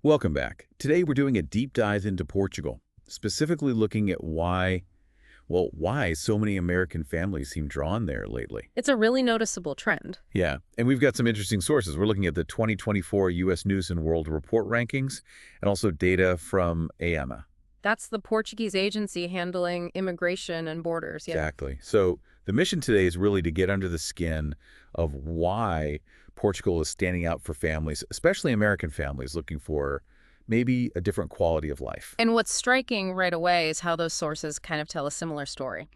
Welcome back. Today we're doing a deep dive into Portugal, specifically looking at why so many American families seem drawn there lately. It's a really noticeable trend. Yeah, and we've got some interesting sources. We're looking at the 2024 U.S. News and World Report rankings and also data from AMA. That's the Portuguese agency handling immigration and borders. Yeah. Exactly. So the mission today is really to get under the skin of why Portugal is standing out for families, especially American families looking for maybe a different quality of life. And what's striking right away is how those sources kind of tell a similar story.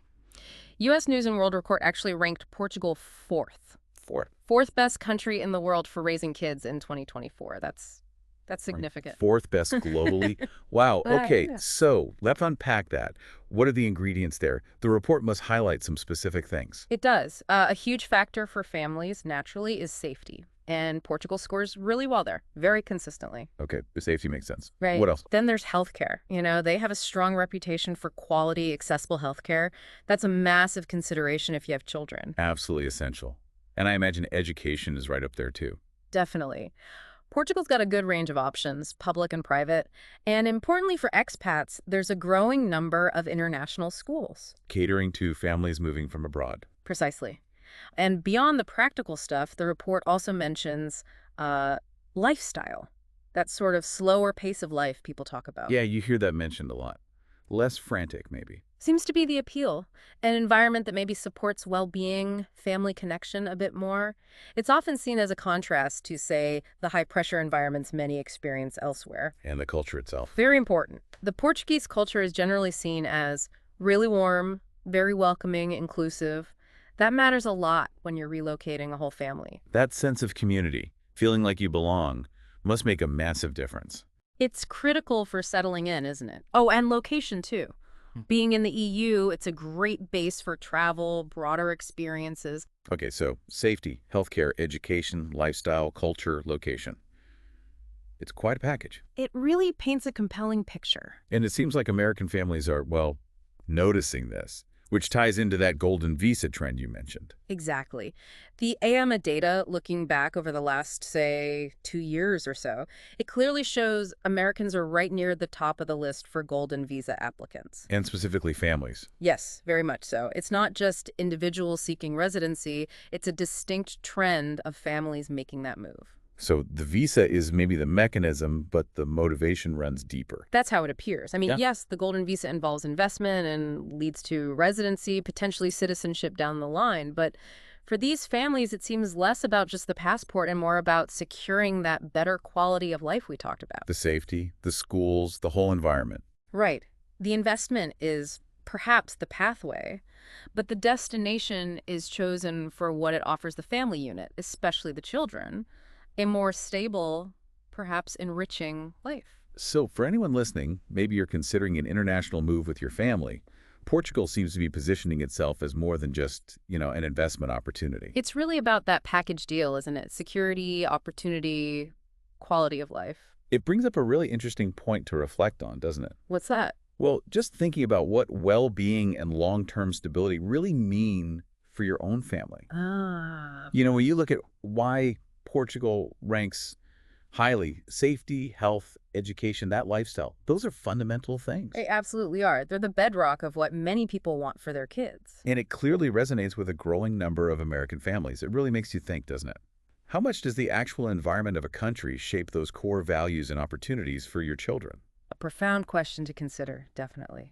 U.S. News and World Report actually ranked Portugal fourth. For Fourth best country in the world for raising kids in 2024. That's Right. significant. Fourth best globally. Wow. Okay, Yeah. so let's unpack that. What are the ingredients there? The report must highlight some specific things. It does. A huge factor for families, naturally, is safety. And Portugal scores really well there, very consistently. Okay, the safety makes sense. Right. What else? Then there's healthcare. They have a strong reputation for quality, accessible healthcare. That's a massive consideration if you have children. Absolutely essential. And I imagine education is right up there too. Definitely. Portugal's got a good range of options, public and private. And importantly for expats, there's a growing number of international schools. Catering to families moving from abroad. Precisely. And beyond the practical stuff, the report also mentions uh, lifestyle, that sort of slower pace of life people talk about. Yeah, you hear that mentioned a lot. Less frantic, maybe. Seems to be the appeal. An environment that maybe supports well-being, family connection a bit more. It's often seen as a contrast to, say, the high-pressure environments many experience elsewhere. And the culture itself. Very important. The Portuguese culture is generally seen as really warm, very welcoming, inclusive. That matters a lot when you're relocating a whole family. That sense of community, feeling like you belong, must make a massive difference. It's critical for settling in, isn't it? Oh, and location, too. Being in the EU, it's a great base for travel, broader experiences. Okay, so safety, healthcare, education, lifestyle, culture, location. It's quite a package. It really paints a compelling picture. And it seems like American families are, well, noticing this, which ties into that golden visa trend you mentioned. Exactly. The AMA data, looking back over the last, say, 2 years or so, it clearly shows Americans are right near the top of the list for golden visa applicants. And specifically families. Yes, very much so. It's not just individuals seeking residency, it's a distinct trend of families making that move. So the visa is maybe the mechanism, but the motivation runs deeper. That's how it appears. I mean, Yeah. yes, the golden visa involves investment and leads to residency, potentially citizenship down the line, but for these families, it seems less about just the passport and more about securing that better quality of life we talked about. The safety, the schools, the whole environment. Right. The investment is perhaps the pathway, but the destination is chosen for what it offers the family unit, especially the children, a more stable, perhaps enriching life. So for anyone listening, maybe you're considering an international move with your family. Portugal seems to be positioning itself as more than just, an investment opportunity. It's really about that package deal, isn't it? Security, opportunity, quality of life. It brings up a really interesting point to reflect on, doesn't it? What's that? Well, just thinking about what well-being and long-term stability really mean for your own family. Ah, When you look at why Portugal ranks highly, safety, health, education, that lifestyle, those are fundamental things. they absolutely are. They're the bedrock of what many people want for their kids. And it clearly resonates with a growing number of American families. It really makes you think, doesn't it? How much does the actual environment of a country shape those core values and opportunities for your children? A profound question to consider, definitely.